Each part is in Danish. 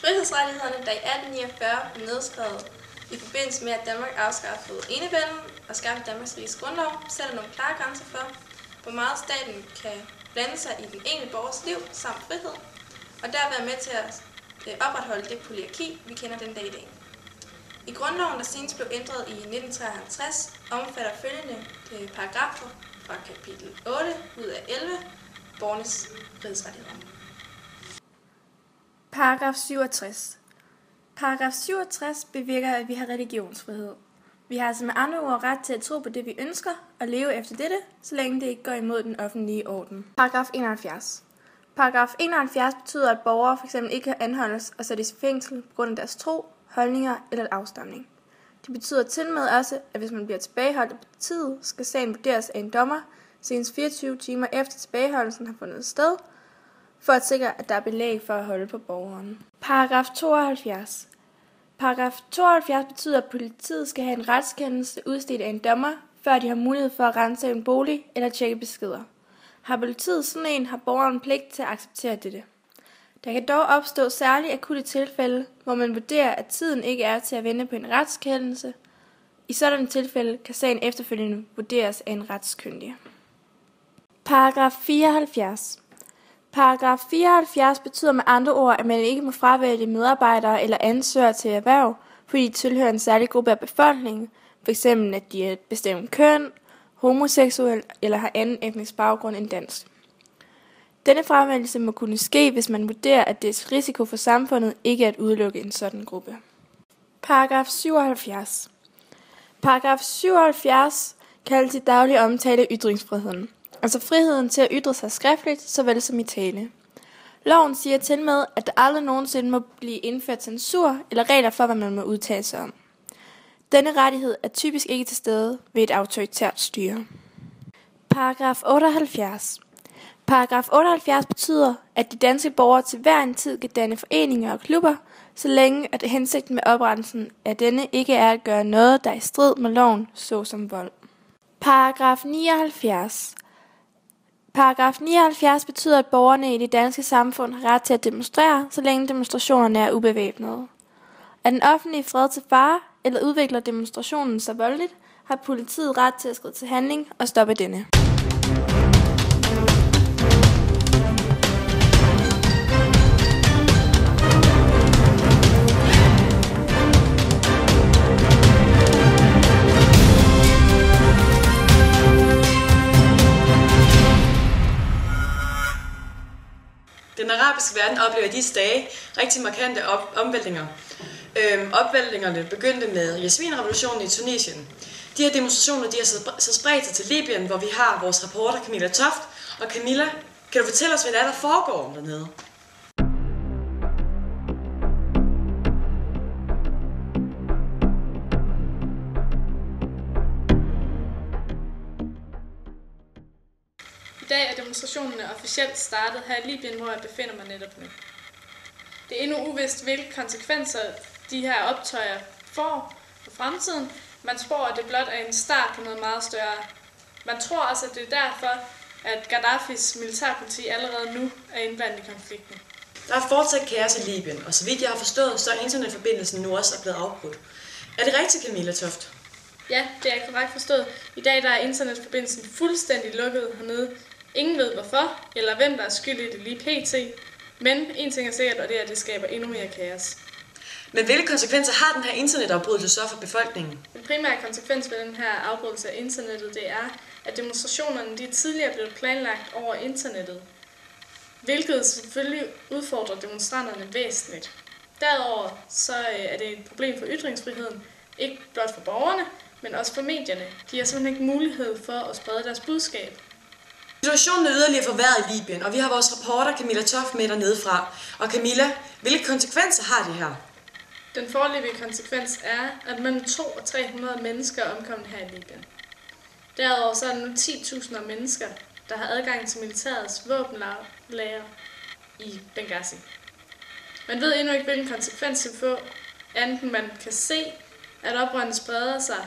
Frihedsrettighederne, der i 1849 blev nedskrevet i forbindelse med, at Danmark afskaffede enevælden og skaffede Danmarks Riges Grundlov, sætter nogle klare grænser for, hvor meget staten kan blande sig i den enkelte borgers liv samt frihed, og der være med til at opretholde det polyarki, vi kender den dag i dag. I grundloven, der senest blev ændret i 1953, omfatter følgende paragrafer fra kapitel 8 ud af 11 borgernes frihedsrettigheder. Paragraf 67. Paragraf 67 bevirker, at vi har religionsfrihed. Vi har altså med andre ord ret til at tro på det, vi ønsker, og leve efter dette, så længe det ikke går imod den offentlige orden. Paragraf 71. Paragraf 71 betyder, at borgere f.eks. ikke kan anholdes og sættes i fængsel på grund af deres tro, holdninger eller afstamning. Det betyder tilmed også, at hvis man bliver tilbageholdt af politiet, skal sagen vurderes af en dommer, senest 24 timer efter tilbageholdelsen har fundet sted, for at sikre, at der er belæg for at holde på borgeren. Paragraf 72. Paragraf 72 betyder, at politiet skal have en retskendelse udstedt af en dommer, før de har mulighed for at rense en bolig eller tjekke beskeder. Har politiet sådan en, har borgeren pligt til at acceptere dette. Der kan dog opstå særligt akutte tilfælde, hvor man vurderer, at tiden ikke er til at vente på en retskendelse. I sådanne tilfælde kan sagen efterfølgende vurderes af en retskyndig. Paragraf 74. Paragraf 74 betyder med andre ord, at man ikke må fravælge medarbejdere eller ansøgere til erhverv, fordi de tilhører en særlig gruppe af befolkningen, f.eks. at de er et bestemt køn, homoseksuel eller har anden etnisk baggrund end dansk. Denne fravælgelse må kunne ske, hvis man vurderer, at det er risiko for samfundet ikke at udelukke en sådan gruppe. Paragraf 77. Paragraf 77 kaldes i daglig omtale ytringsfriheden, altså friheden til at ytre sig skriftligt, såvel som i tale. Loven siger tilmed, at der aldrig nogensinde må blive indført censur eller regler for, hvad man må udtale sig om. Denne rettighed er typisk ikke til stede ved et autoritært styre. Paragraf 78. Paragraf 78 betyder, at de danske borgere til hver en tid kan danne foreninger og klubber, så længe at hensigten med oprettelsen af denne ikke er at gøre noget, der er i strid med loven, såsom vold. Paragraf 79. Paragraf 79 betyder, at borgerne i det danske samfund har ret til at demonstrere, så længe demonstrationerne er ubevæbnede. Er den offentlige fred til fare, eller udvikler demonstrationen sig voldeligt, har politiet ret til at skride til handling og stoppe denne. Den arabiske verden oplever i disse dage rigtig markante omvæltninger. Opvæltningerne begyndte med Jasminrevolutionen i Tunesien. De her demonstrationer de har så spredt sig til Libyen, hvor vi har vores reporter Camilla Toft. Og Camilla, kan du fortælle os, hvad der foregår dernede? I dag er demonstrationerne officielt startet her i Libyen, hvor jeg befinder mig netop nu. Det er endnu uvist, hvilke konsekvenser de her optøjer får for fremtiden. Man spår, at det blot er en start på noget meget større. Man tror også, at det er derfor, at Gaddafis militærpoliti allerede nu er indblandet i konflikten. Der er fortsat kaos i Libyen, og så vidt jeg har forstået, så er internetforbindelsen nu også blevet afbrudt. Er det rigtigt, Camilla Toft? Ja, det er korrekt forstået. I dag der er internetforbindelsen fuldstændig lukket hernede. Ingen ved hvorfor, eller hvem der er skyld i det lige pt. Men en ting er sikkert, og det er, at det skaber endnu mere kaos. Men hvilke konsekvenser har den her internetafbrydelse så for befolkningen? Den primære konsekvens ved den her afbrydelse af internettet, det er, at demonstrationerne de er tidligere blevet planlagt over internettet, hvilket selvfølgelig udfordrer demonstranterne væsentligt. Derudover så er det et problem for ytringsfriheden, ikke blot for borgerne, men også for medierne. De har simpelthen ikke mulighed for at sprede deres budskab. Situationen er yderligere forværret i Libyen, og vi har vores reporter Camilla Toft med dernede fra. Og Camilla, hvilke konsekvenser har det her? Den foreløbige konsekvens er, at mellem 200 og 300 mennesker er omkommet her i Libyen. Derudover så er der nu 10.000 mennesker, der har adgang til militærets våbenlager i Benghazi. Man ved endnu ikke, hvilken konsekvens det får, andet man kan se, at oprørene spreder sig.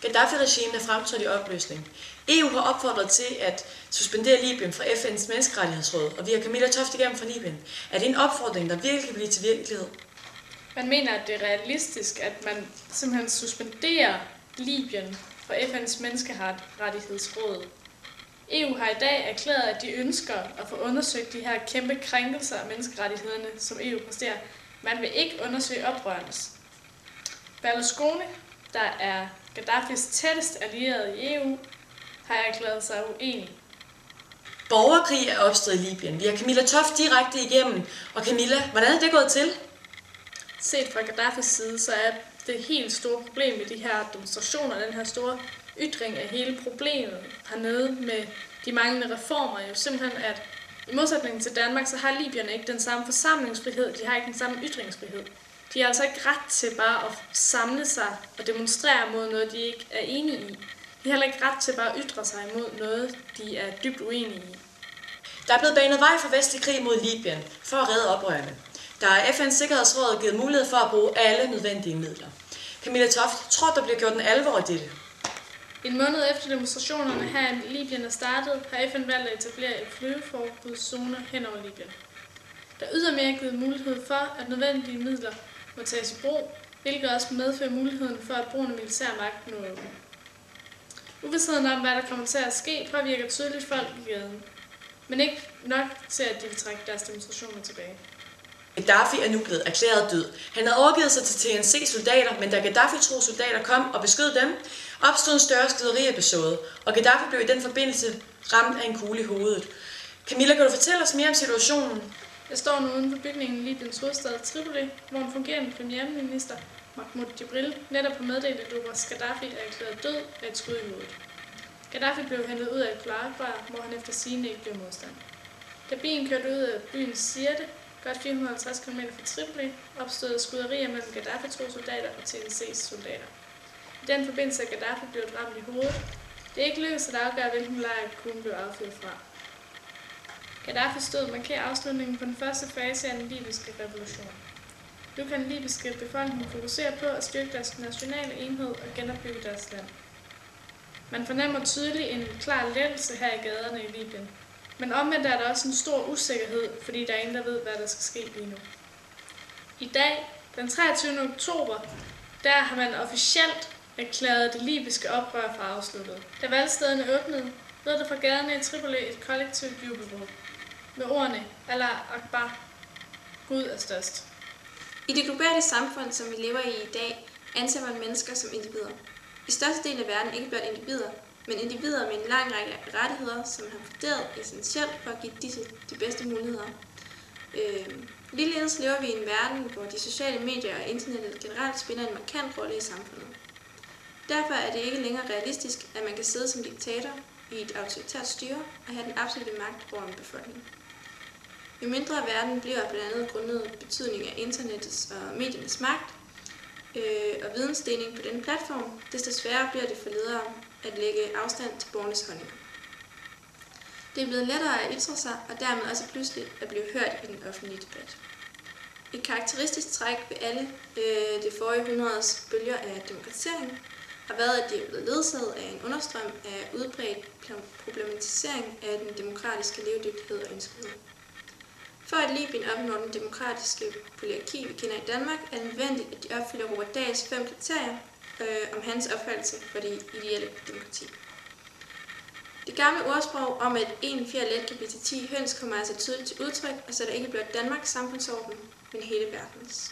Gaddafi-regimet er fremtrådt i opløsning. EU har opfordret til at suspendere Libyen fra FN's menneskerettighedsråd, og vi har Camilla Toft igennem fra Libyen. Er det en opfordring, der virkelig kan blive til virkelighed? Man mener, at det er realistisk, at man simpelthen suspenderer Libyen fra FN's menneskerettighedsråd. EU har i dag erklæret, at de ønsker at få undersøgt de her kæmpe krænkelser af menneskerettighederne, som EU præsterer. Man vil ikke undersøge oprørernes. Berlusconi, der er Gaddafis tættest allierede i EU, har erklæret sig uenig. Borgerkrig er opstået i Libyen. Vi har Camilla Toft direkte igennem. Og Camilla, hvordan er det gået til? Set fra Gaddafis side, så er det helt store problem med de her demonstrationer, den her store ytring af hele problemet hernede med de manglende reformer, jo simpelthen, at i modsætning til Danmark, så har libyerne ikke den samme forsamlingsfrihed, de har ikke den samme ytringsfrihed. De har altså ikke ret til bare at samle sig og demonstrere mod noget, de ikke er enige i. De har heller ikke ret til bare at ytre sig imod noget, de er dybt uenige i. Der er blevet banet vej for vestlig krig mod Libyen for at redde oprørerne. Der er FN's Sikkerhedsråd givet mulighed for at bruge alle nødvendige midler. Camilla Toft tror, der bliver gjort en alvor af dette. En måned efter demonstrationerne her i Libyen er startet, har FN valgt at etablere et flyveforbudszone hen over Libyen. Der er ydermere givet mulighed for, at nødvendige midler må tages i brug, hvilket også medfører muligheden for, at brugen af militærmagt nu er åben. Uvidstheden om, hvad der kommer til at ske, påvirker tydeligt folk i gaden, men ikke nok til, at de vil trække deres demonstrationer tilbage. Gaddafi er nu blevet erklæret død. Han havde overgivet sig til TNC-soldater, men da Gaddafi-tro soldater kom og beskød dem, opstod en større skyderi-episode, og Gaddafi blev i den forbindelse ramt af en kugle i hovedet. Camilla, kan du fortælle os mere om situationen? Jeg står nu uden for bygningen i Libyens hovedstad Tripoli, hvor en fungerende premierminister, Mahmoud Jibril, netop har meddelt, at Oberst Gaddafi er erklæret død af et skud i hovedet. Gaddafi blev hentet ud af et kloakrør, hvor han efter sigende ikke blev modstand. Da bilen kørte ud af byen Sirte, godt 450 km fra Tripoli, opstod skyderier mellem Gaddafi-soldater og TNC's soldater. I den forbindelse er Gaddafi blevet ramt i hovedet. Det er ikke lykkedes at afgøre, hvilken lejr kuglen blev affyret fra. Gaddafis død markerer afslutningen på den første fase af den libyske revolution. Nu kan den libyske befolkning fokusere på at styrke deres nationale enhed og genopbygge deres land. Man fornemmer tydeligt en klar lettelse her i gaderne i Libyen. Men omvendt er der også en stor usikkerhed, fordi der er ingen, der ved, hvad der skal ske lige nu. I dag, den 23. oktober, der har man officielt erklæret det libyske oprør for afsluttet. Da valgstederne åbnede, lød der fra gaderne i Tripoli et kollektivt jubelråb med ordene Allah Akbar, Gud er størst. I det globale samfund, som vi lever i dag, anser man mennesker som individer. I største del af verden ikke blot individer, men individer med en lang række rettigheder, som har vurderet essentielt for at give disse de bedste muligheder. Ligeledes lever vi i en verden, hvor de sociale medier og internettet generelt spiller en markant rolle i samfundet. Derfor er det ikke længere realistisk, at man kan sidde som diktator i et autoritært styre og have den absolutte magt over en befolkning. Jo mindre verden bliver blandt andet grundet betydning af internettets og mediernes magt og vidensdeling på denne platform, desto sværere bliver det for ledere at lægge afstand til borgernes holdninger. Det er blevet lettere at ytre sig, og dermed også pludselig at blive hørt i den offentlige debat. Et karakteristisk træk ved alle det forrige århundredes bølger af demokratisering har været, at de er blevet ledsaget af en understrøm af udbredt problematisering af den demokratiske levedygtighed og ønskelighed. For at Libyen opnår den demokratiske poliarki, vi kender i Danmark, er det nødvendigt, at de opfylder Robert Dahls 5 kriterier om hans opfattelse for det ideelle demokrati. Det gamle ordsprog om, at en fjer let kan blive til 10 høns, kommer altså tydeligt til udtryk og sætter ikke blot Danmarks samfundsorden, men hele verdens.